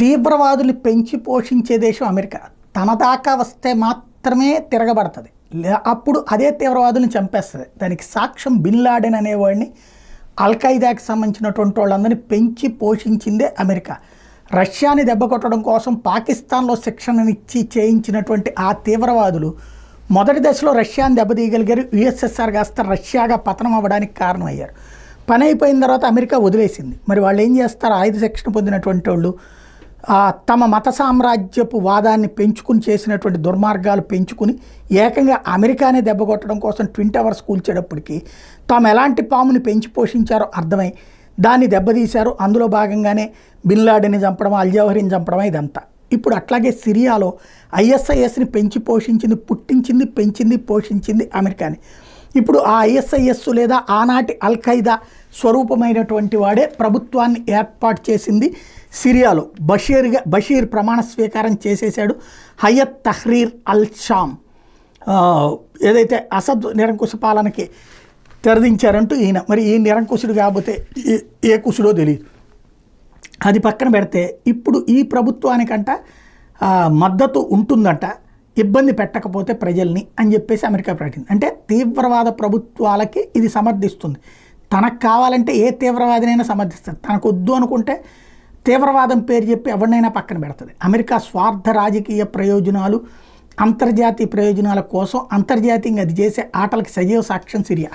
తీవ్రవాదుల్ని పెంచి పోషించే దేశం అమెరికా. తన దాకా వస్తే మాత్రమే తిరగబడుతుంది, అప్పుడు అదే తీవ్రవాదుల్ని చంపేస్తుంది. దానికి సాక్ష్యం బిన్ లాడెన్ అనేవాడిని, అల్ఖైదాకి సంబంధించినటువంటి వాళ్ళందరినీ పెంచి పోషించిందే అమెరికా. రష్యాని దెబ్బకొట్టడం కోసం పాకిస్తాన్లో శిక్షణనిచ్చి చేయించినటువంటి ఆ తీవ్రవాదులు మొదటి దశలో రష్యాని దెబ్బతీయగలిగారు. యుఎస్ఎస్ఆర్ కాస్త రష్యాగా పతనం అవ్వడానికి కారణమయ్యారు. పని అయిపోయిన తర్వాత అమెరికా వదిలేసింది. మరి వాళ్ళు ఏం చేస్తారు? ఆయుధ శిక్షణ పొందినటువంటి వాళ్ళు తమ మత సామ్రాజ్యపు వాదాన్ని పెంచుకుని చేసినటువంటి దుర్మార్గాలు పెంచుకుని ఏకంగా అమెరికానే దెబ్బ కొట్టడం కోసం ట్విన్ టవర్స్ కూల్చేటప్పటికి తాము ఎలాంటి పాముని పెంచి పోషించారో అర్థమై దాన్ని దెబ్బతీశారు. అందులో భాగంగానే బిన్ లాడెన్ని చంపడం, అల్ జవహరీని చంపడమే ఇదంతా. ఇప్పుడు అట్లాగే సిరియాలో ఐఎస్ఐఎస్ని పెంచి పోషించింది, పుట్టించింది, పెంచింది, పోషించింది అమెరికాని. ఇప్పుడు ఆ ఐఎస్ఐఎస్ లేదా ఆనాటి అల్ఖైదా స్వరూపమైనటువంటి వాడే ప్రభుత్వాన్ని ఏర్పాటు చేసింది సిరియాలో. బషీర్ ప్రమాణ స్వీకారం చేసేశాడు. హయత్ తహ్రీర్ అల్ షామ్ ఏదైతే అసద్ నిరంకుశ పాలనకి తెరదించారంటూ ఈయన. మరి ఈ నిరంకుశుడు కాకపోతే ఏ కుశుడో తెలియదు. అది పక్కన పెడితే ఇప్పుడు ఈ ప్రభుత్వానికంట మద్దతు ఉంటుందంట, ఇబ్బంది పెట్టకపోతే ప్రజల్ని అని చెప్పేసి అమెరికా ప్రకటించింది. అంటే తీవ్రవాద ప్రభుత్వాలకి ఇది సమర్థిస్తుంది. తనకు కావాలంటే ఏ తీవ్రవాదినైనా సమర్థిస్తుంది, తనకు వద్దు అనుకుంటే తీవ్రవాదం పేరు చెప్పి ఎవరినైనా పక్కన పెడుతుంది. అమెరికా స్వార్థ రాజకీయ ప్రయోజనాలు, అంతర్జాతీయ ప్రయోజనాల కోసం అంతర్జాతీయంగా అది చేసే ఆటలకి సజీవ సాక్ష్యం సిరియా.